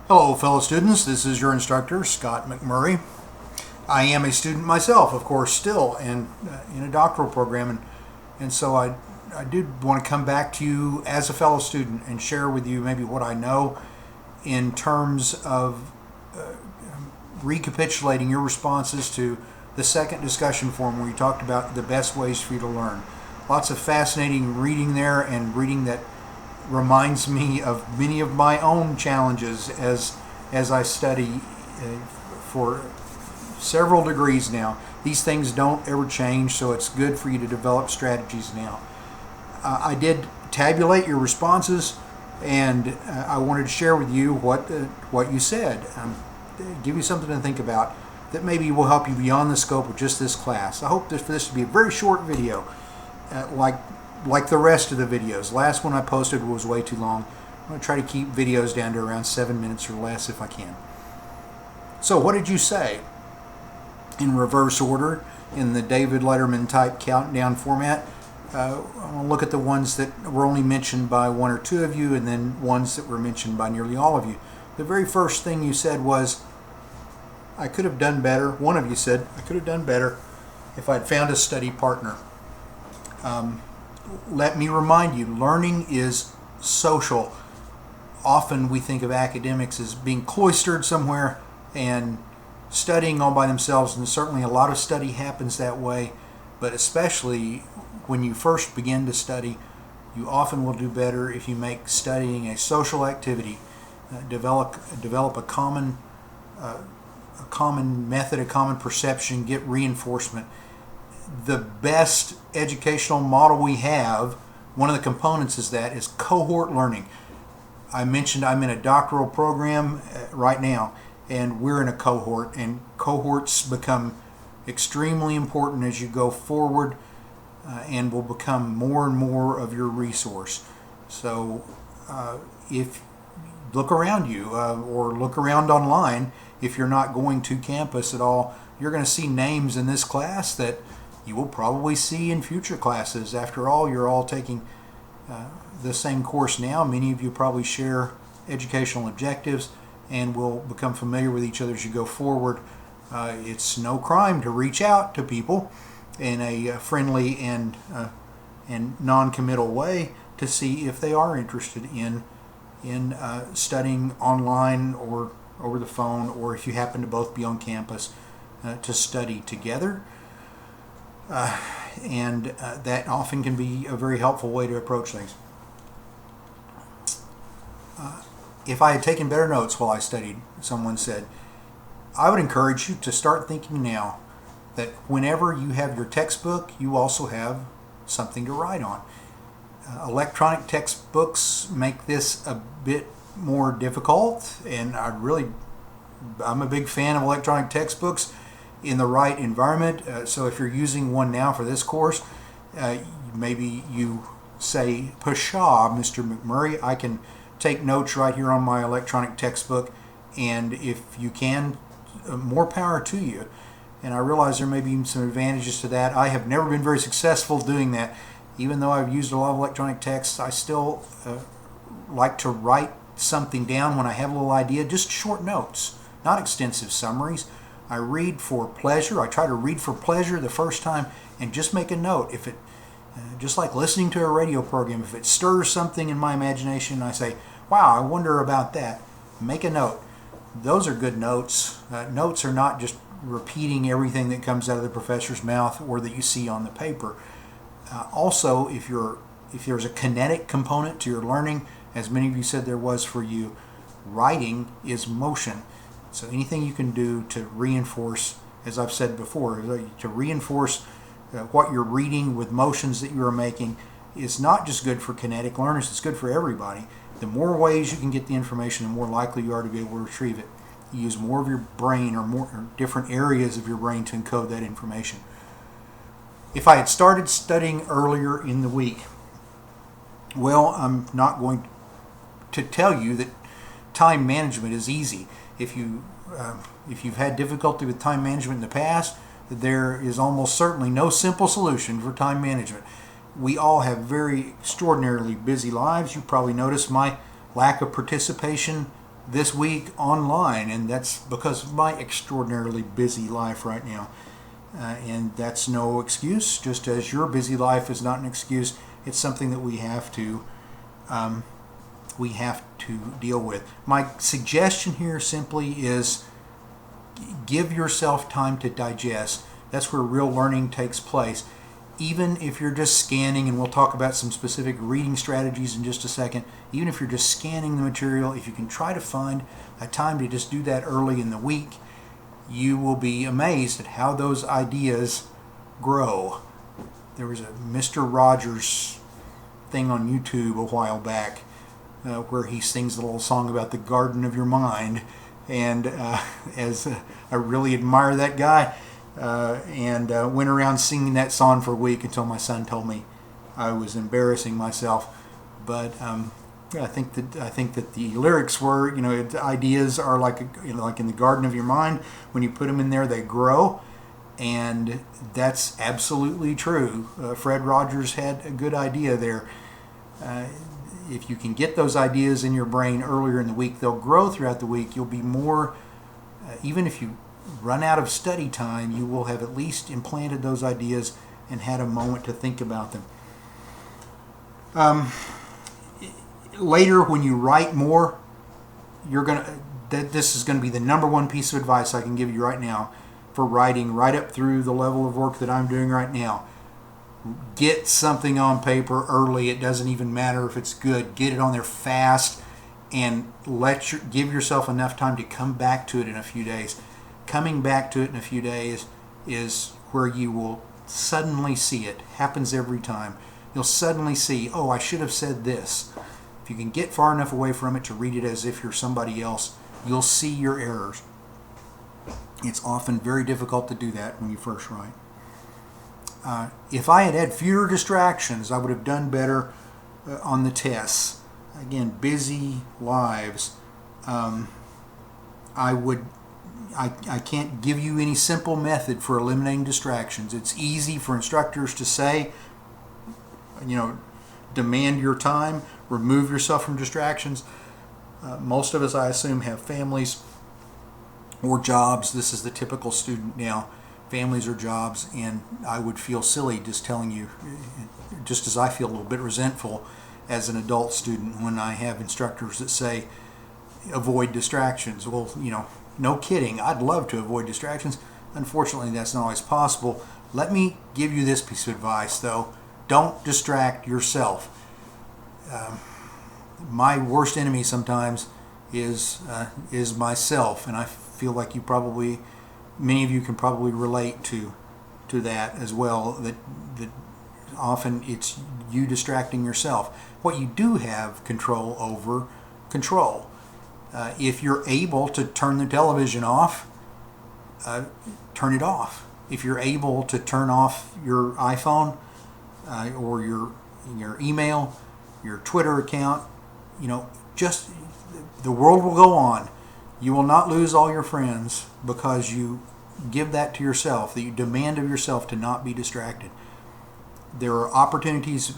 Hello, fellow students. This is your instructor, Scott McMurray. I am a student myself, of course, still, and in a doctoral program, and so I did want to come back to you as a fellow student and share with you maybe what I know in terms of recapitulating your responses to the second discussion forum where you talked about the best ways for you to learn. Lots of fascinating reading there, and reading that reminds me of many of my own challenges as I study for several degrees now. These things don't ever change, so it's good for you to develop strategies now. I did tabulate your responses, and I wanted to share with you what you said. Give you something to think about that maybe will help you beyond the scope of just this class. I hope for this to be a very short video, like the rest of the videos. Last one I posted was way too long. I'm going to try to keep videos down to around 7 minutes or less if I can. So what did you say? In reverse order, in the David Letterman type countdown format. I'm going to look at the ones that were only mentioned by one or two of you, and then ones that were mentioned by nearly all of you. The very first thing you said was, I could have done better. One of you said, I could have done better if I'd found a study partner. Let me remind you, learning is social. Often we think of academics as being cloistered somewhere and studying all by themselves, and certainly a lot of study happens that way, but especially when you first begin to study, you often will do better if you make studying a social activity. Develop a common method, a common perception, get reinforcement. The best educational model we have, one of the components is cohort learning. I mentioned I'm in a doctoral program right now, and we're in a cohort, and cohorts become extremely important as you go forward and will become more and more of your resource. So if look around you or look around online, if you're not going to campus at all, you're going to see names in this class that you will probably see in future classes. After all, you're all taking the same course now. Many of you probably share educational objectives and will become familiar with each other as you go forward. It's no crime to reach out to people in a friendly and non-committal way to see if they are interested in studying online or over the phone, or if you happen to both be on campus to study together. And that often can be a very helpful way to approach things. If I had taken better notes while I studied, someone said, I would encourage you to start thinking now that whenever you have your textbook, you also have something to write on. Electronic textbooks make this a bit more difficult, and I'm a big fan of electronic textbooks in the right environment. So if you're using one now for this course, maybe you say, pshaw, Mr. McMurray, I can take notes right here on my electronic textbook, and if you can, more power to you. And I realize there may be some advantages to that. I have never been very successful doing that. Even though I've used a lot of electronic texts, I still like to write something down when I have a little idea, just short notes, not extensive summaries. I read for pleasure. I try to read for pleasure the first time and just make a note. If it, just like listening to a radio program, if it stirs something in my imagination, I say, wow, I wonder about that. Make a note. Those are good notes. Notes are not just repeating everything that comes out of the professor's mouth or that you see on the paper. Also, if there's a kinetic component to your learning, as many of you said there was for you, writing is motion. So anything you can do to reinforce, as I've said before, to reinforce what you're reading with motions that you are making is not just good for kinetic learners, it's good for everybody. The more ways you can get the information, the more likely you are to be able to retrieve it. You use more of your brain or different areas of your brain to encode that information. If I had started studying earlier in the week, well, I'm not going to tell you that time management is easy. If you've had difficulty with time management in the past, there is almost certainly no simple solution for time management. We all have very extraordinarily busy lives. You probably noticed my lack of participation this week online, and that's because of my extraordinarily busy life right now. And that's no excuse, just as your busy life is not an excuse. It's something that we have to deal with. My suggestion here simply is give yourself time to digest. That's where real learning takes place. Even if you're just scanning, and we'll talk about some specific reading strategies in just a second, even if you're just scanning the material, if you can try to find a time to just do that early in the week, you will be amazed at how those ideas grow. There was a Mr. Rogers thing on YouTube a while back where he sings a little song about the garden of your mind, and I really admire that guy. And went around singing that song for a week until my son told me I was embarrassing myself. But I think that the lyrics were, the ideas are like like in the garden of your mind. When you put them in there, they grow, and that's absolutely true. Fred Rogers had a good idea there. If you can get those ideas in your brain earlier in the week, they'll grow throughout the week. You'll be more, even if you run out of study time, you will have at least implanted those ideas and had a moment to think about them. Later, when you write more, this is going to be the number one piece of advice I can give you right now for writing, right up through the level of work that I'm doing right now. Get something on paper early. It doesn't even matter if it's good. Get it on there fast, and give yourself enough time to come back to it in a few days. Coming back to it in a few days is where you will suddenly see it. Happens every time. You'll suddenly see, oh, I should have said this. If you can get far enough away from it to read it as if you're somebody else, you'll see your errors. It's often very difficult to do that when you first write. If I had had fewer distractions, I would have done better on the tests. Again, busy lives. I can't give you any simple method for eliminating distractions. It's easy for instructors to say, demand your time, remove yourself from distractions. Most of us, I assume, have families or jobs. This is the typical student now, families or jobs, and I would feel silly just telling you, just as I feel a little bit resentful as an adult student when I have instructors that say, avoid distractions. Well, no kidding. I'd love to avoid distractions. Unfortunately, that's not always possible. Let me give you this piece of advice, though. Don't distract yourself. My worst enemy sometimes is myself, and I feel like many of you can probably relate to that as well. That often it's you distracting yourself. What you do have control over, control. If you're able to turn the television off, turn it off. If you're able to turn off your iPhone or your email, your Twitter account, just the world will go on. You will not lose all your friends because you give that to yourself, that you demand of yourself to not be distracted. There are opportunities,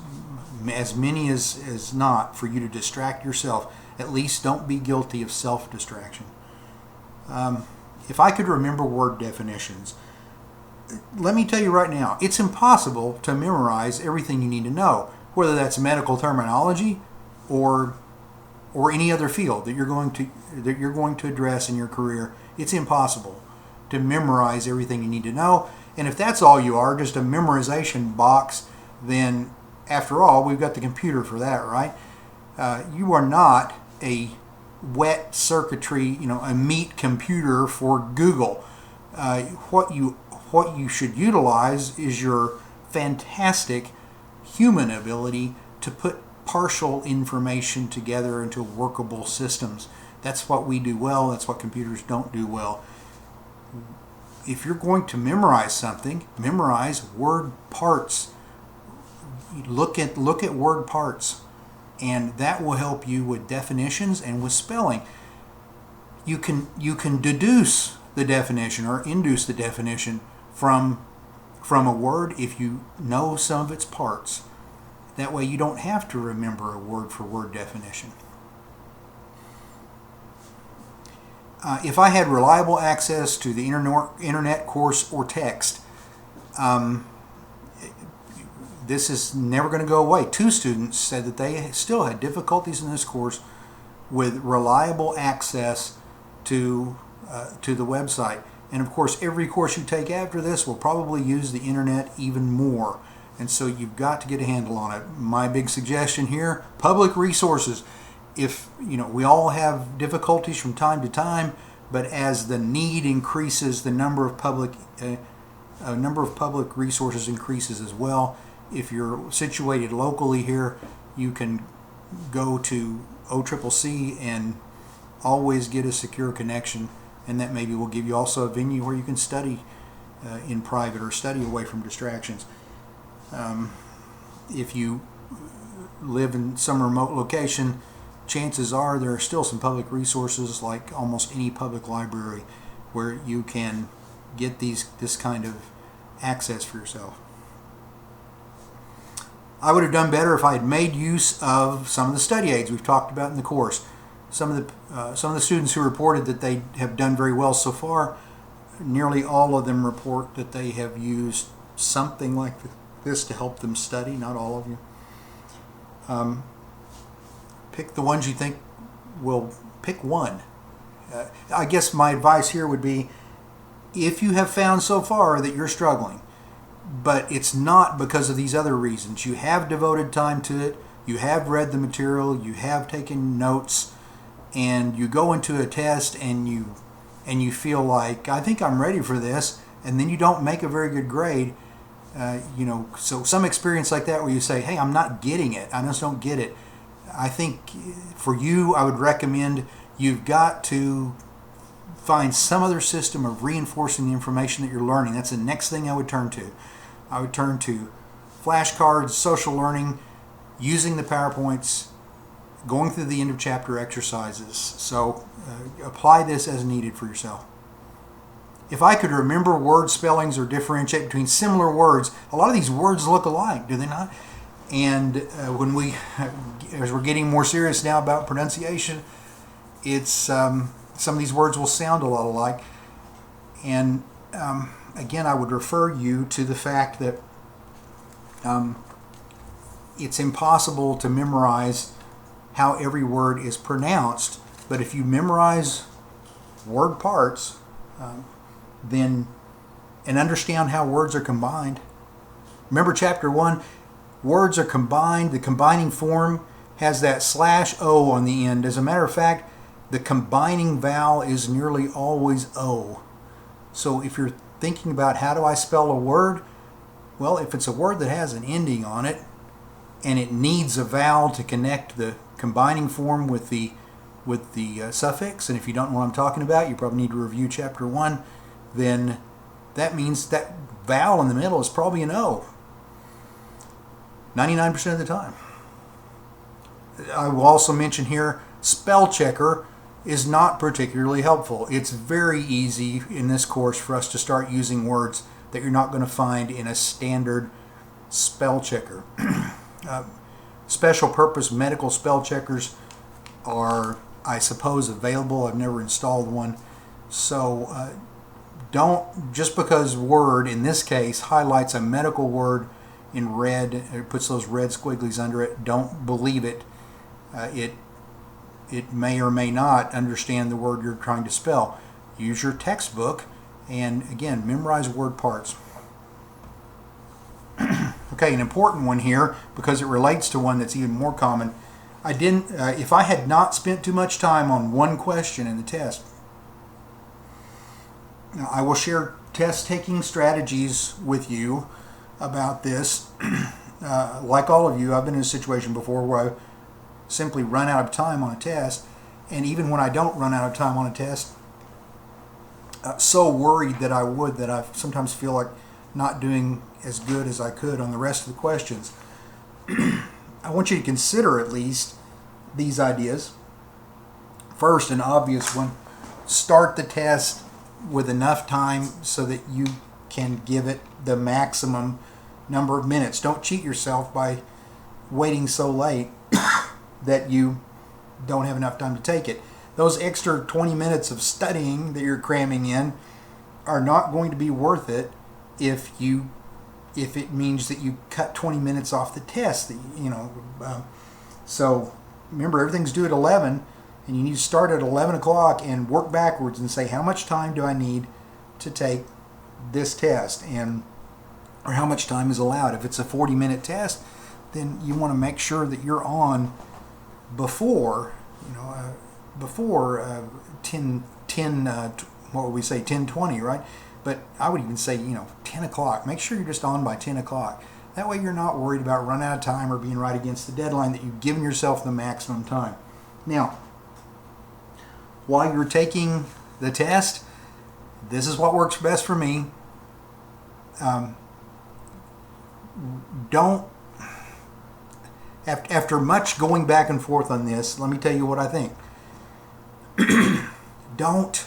as many as not, for you to distract yourself. At least don't be guilty of self-distraction. If I could remember word definitions, let me tell you right now, it's impossible to memorize everything you need to know, whether that's medical terminology or any other field that you're going to address in your career. It's impossible to memorize everything you need to know. And if that's all you are, just a memorization box, then after all, we've got the computer for that, right? You are not a wet circuitry, a meat computer for Google. What you should utilize is your fantastic human ability to put partial information together into workable systems. That's what we do well. That's what computers don't do well. If you're going to memorize something, memorize word parts. Look at word parts, and that will help you with definitions and with spelling. You can deduce the definition or induce the definition from a word if you know some of its parts. That way you don't have to remember a word for word definition. If I had reliable access to the internet course or text, this is never going to go away. 2 students said that they still had difficulties in this course with reliable access to the website. And of course, every course you take after this will probably use the internet even more. And so you've got to get a handle on it. My big suggestion here, public resources. If we all have difficulties from time to time, but as the need increases, the number of public resources increases as well. If you're situated locally here, you can go to OCCC and always get a secure connection, and that maybe will give you also a venue where you can study in private or study away from distractions. If you live in some remote location, chances are there are still some public resources, like almost any public library, where you can get this kind of access for yourself. I would have done better if I had made use of some of the study aids we've talked about in the course. Some of the students who reported that they have done very well so far, nearly all of them report that they have used something like this to help them study. Not all of you. Pick the ones you think will. Pick one. I guess my advice here would be, if you have found so far that you're struggling, but it's not because of these other reasons, you have devoted time to it, you have read the material, you have taken notes, and you go into a test and you feel like, I think I'm ready for this, and then you don't make a very good grade, so some experience like that where you say, hey, I'm not getting it, I just don't get it. I think for you, I would recommend you've got to find some other system of reinforcing the information that you're learning. That's the next thing I would turn to. I would turn to flashcards, social learning, using the PowerPoints, going through the end of chapter exercises. So apply this as needed for yourself. If I could remember word spellings or differentiate between similar words, a lot of these words look alike, do they not? And as we're getting more serious now about pronunciation, it's some of these words will sound a lot alike. And again, I would refer you to the fact that it's impossible to memorize how every word is pronounced, but if you memorize word parts, then and understand how words are combined. Remember chapter 1, words are combined. The combining form has that /o on the end. As a matter of fact, the combining vowel is nearly always O. So if you're thinking about how do I spell a word, well, if it's a word that has an ending on it and it needs a vowel to connect the combining form with the suffix, and if you don't know what I'm talking about, you probably need to review chapter 1, then that means that vowel in the middle is probably an O 99% of the time. I will also mention here, spell checker is not particularly helpful. It's very easy in this course for us to start using words that you're not going to find in a standard spell checker. Special purpose medical spell checkers are, I suppose, available. I've never installed one. So don't, just because word in this case highlights a medical word in red, it puts those red squigglies under it, don't believe it. It may or may not understand the word you're trying to spell. Use your textbook and, again, memorize word parts. Okay, an important one here, because it relates to one that's even more common. If I had not spent too much time on one question in the test, I will share test-taking strategies with you about this. Like all of you, I've been in a situation before where I simply run out of time on a test, and even when I don't run out of time on a test, so worried that I sometimes feel like not doing as good as I could on the rest of the questions. I want you to consider at least these ideas. First, an obvious one, start the test with enough time so that you can give it the maximum number of minutes. Don't cheat yourself by waiting so late that you don't have enough time to take it. those extra 20 minutes of studying that you're cramming in are not going to be worth it if it means that you cut 20 minutes off the test. So remember, everything's due at 11, and you need to start at 11 o'clock and work backwards and say, how much time do I need to take this test, or how much time is allowed. If it's a 40-minute test, then you want to make sure that you're on before 10, what would we say, 10:20, right? But I would even say 10 o'clock. Make sure you're just on by 10 o'clock. That way you're not worried about running out of time or being right against the deadline, that you've given yourself the maximum time. Now, while you're taking the test, this is what works best for me. After much going back and forth on this, let me tell you what I think. Don't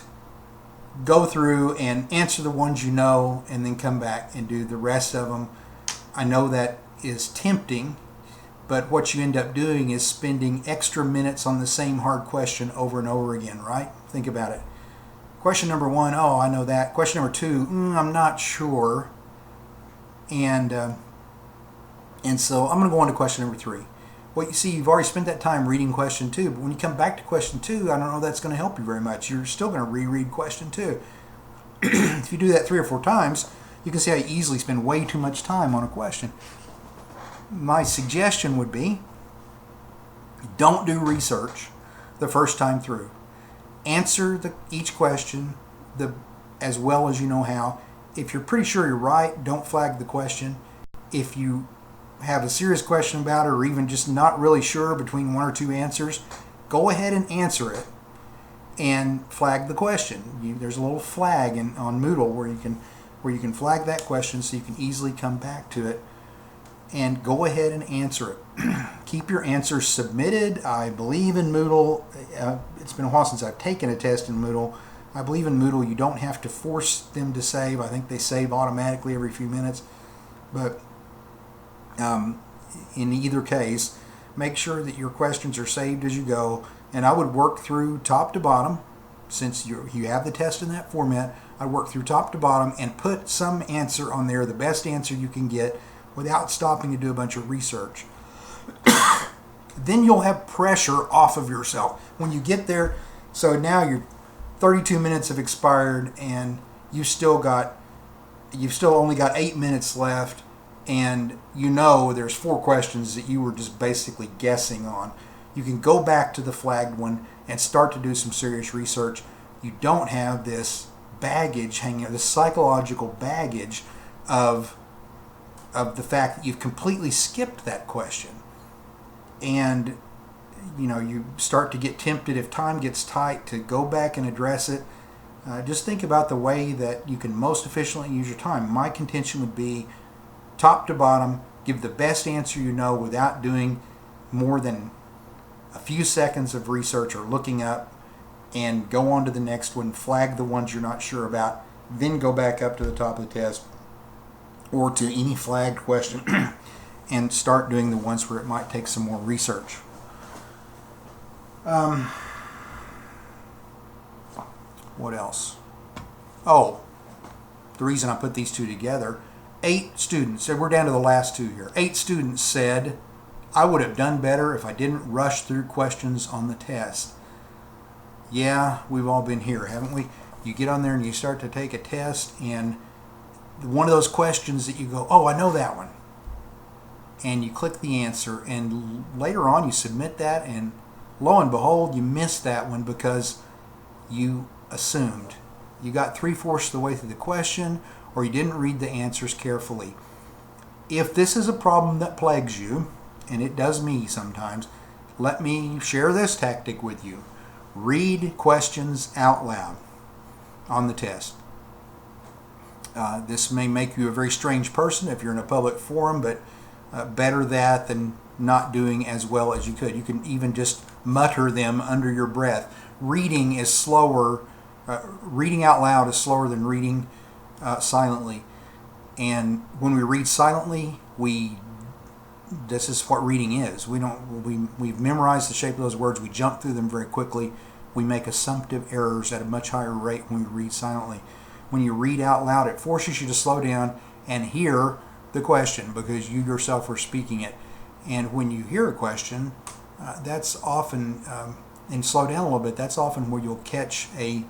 go through and answer the ones you know and then come back and do the rest of them. I know that is tempting, but what you end up doing is spending extra minutes on the same hard question over and over again, right? Think about it. Question number 1, oh, I know that. Question number 2, I'm not sure. And so I'm going to go on to question number 3. Well, you see, you've already spent that time reading question 2, but when you come back to question 2, I don't know if that's going to help you very much. You're still going to reread question 2. If you do that 3 or 4 times, you can see how you easily spend way too much time on a question. My suggestion would be, don't do research the first time through. Answer each question as well as you know how. If you're pretty sure you're right, don't flag the question. If you have a serious question about it, or even just not really sure between 1 or 2 answers, go ahead and answer it and flag the question. There's a little flag on Moodle where you can flag that question so you can easily come back to it and go ahead and answer it. Keep your answers submitted. I believe in Moodle. It's been a while since I've taken a test in Moodle. I believe in Moodle you don't have to force them to save. I think they save automatically every few minutes. But in either case, make sure that your questions are saved as you go. And I would work through top to bottom. Since you have the test in that format, I'd work through top to bottom and put some answer on there, the best answer you can get, without stopping to do a bunch of research. Then you'll have pressure off of yourself when you get there. So now your 32 minutes have expired and you've still only got 8 minutes left, and there's 4 questions that you were just basically guessing on. You can go back to the flagged one and start to do some serious research. You don't have this baggage hanging, this psychological baggage of the fact that you've completely skipped that question. And you start to get tempted, if time gets tight, to go back and address it. Just think about the way that you can most efficiently use your time. My contention would be top to bottom, give the best answer you know without doing more than a few seconds of research or looking up, and go on to the next one, flag the ones you're not sure about, then go back up to the top of the test or to any flagged question and start doing the ones where it might take some more research. What else? Oh, the reason I put these two together, 8 students, so we're down to the last 2 here. 8 students said, I would have done better if I didn't rush through questions on the test. Yeah, we've all been here, haven't we? You get on there and you start to take a test, and one of those questions that you go, oh, I know that one. And you click the answer, and later on you submit that, and lo and behold, you missed that one because you assumed. You got 3/4 of the way through the question, or you didn't read the answers carefully. If this is a problem that plagues you, and it does me sometimes, let me share this tactic with you. Read questions out loud on the test. This may make you a very strange person if you're in a public forum, but better that than not doing as well as you could. You can even just mutter them under your breath. Reading is slower. Reading out loud is slower than reading silently. And when we read silently, this is what reading is. We've memorized the shape of those words. We jump through them very quickly. we make assumptive errors at a much higher rate when we read silently. When you read out loud, it forces you to slow down and hear the question because you yourself are speaking it. And when you hear a question, that's often, and slow down a little bit, that's often where you'll catch an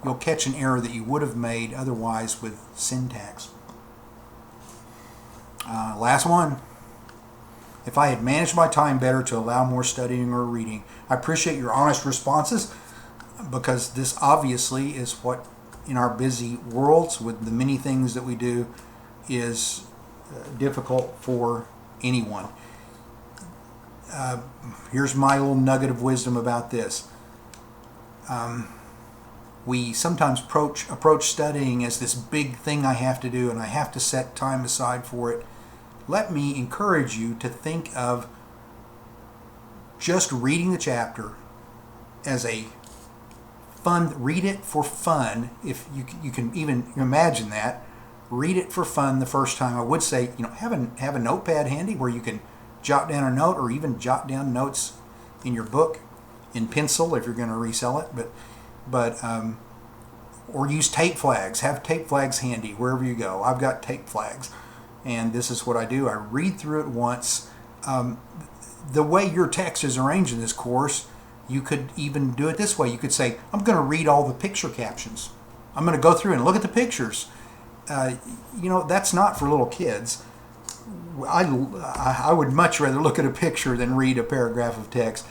error that you would have made otherwise with syntax. Last one. If I had managed my time better to allow more studying or reading. I appreciate your honest responses because this obviously is what in our busy worlds with the many things that we do is difficult for anyone. Here's my little nugget of wisdom about this. We sometimes approach studying as this big thing I have to do and I have to set time aside for it. Let me encourage you to think of just reading the chapter as a fun, read it for fun. If you can even imagine that, read it for fun the first time. I would say, have a notepad handy where you can jot down a note or even jot down notes in your book in pencil if you're going to resell it, but or use tape flags. Have tape flags handy wherever you go. I've got tape flags. And this is what I do. I read through it once. The way your text is arranged in this course, you could even do it this way. You could say, I'm going to read all the picture captions. I'm going to go through and look at the pictures. That's not for little kids. I would much rather look at a picture than read a paragraph of text.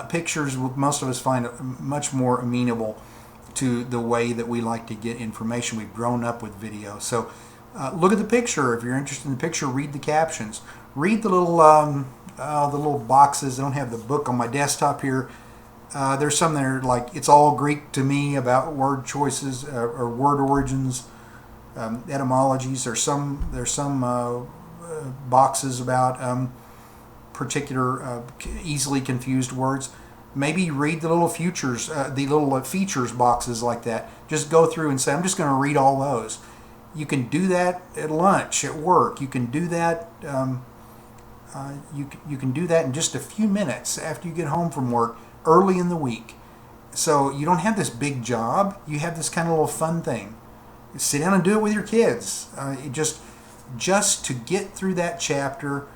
Pictures, most of us find much more amenable to the way that we like to get information. We've grown up with video. So look at the picture. If you're interested in the picture, read the captions. Read the little boxes. I don't have the book on my desktop here. There's some that are like, it's all Greek to me about word choices or word origins, etymologies. There's some boxes about particular easily confused words. Maybe read the little features boxes like that. Just go through and say, I'm just going to read all those. You can do that at lunch, at work. You can do that. You can do that in just a few minutes after you get home from work, early in the week. So you don't have this big job. You have this kind of little fun thing. You sit down and do it with your kids. Just to get through that chapter.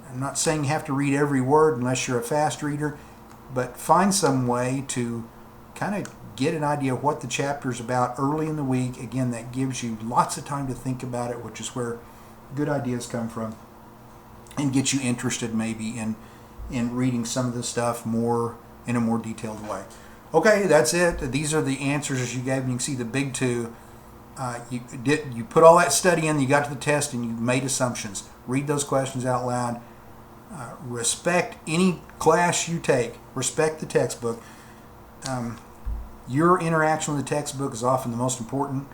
I'm not saying you have to read every word unless you're a fast reader, but find some way to kind of get an idea of what the chapter is about early in the week. Again, that gives you lots of time to think about it, which is where good ideas come from, and get you interested maybe in reading some of this stuff more in a more detailed way. Okay, that's it. These are the answers as you gave me. You can see the big two. You put all that study in, you got to the test, and you made assumptions. Read those questions out loud. Respect any class you take. Respect the textbook. Your interaction with the textbook is often the most important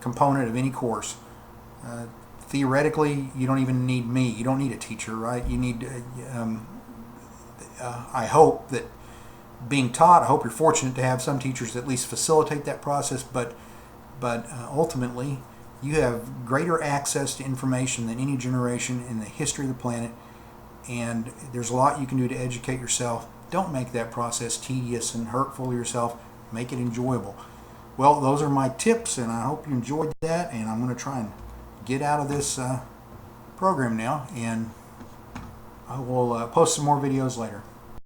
component of any course. Theoretically, you don't even need me. You don't need a teacher, right? You need. I hope that being taught. I hope you're fortunate to have some teachers that at least facilitate that process. But ultimately, you have greater access to information than any generation in the history of the planet. And there's a lot you can do to educate yourself. Don't make that process tedious and hurtful to yourself. Make it enjoyable. Well, those are my tips, and I hope you enjoyed that. And I'm going to try and get out of this program now, and I will post some more videos later.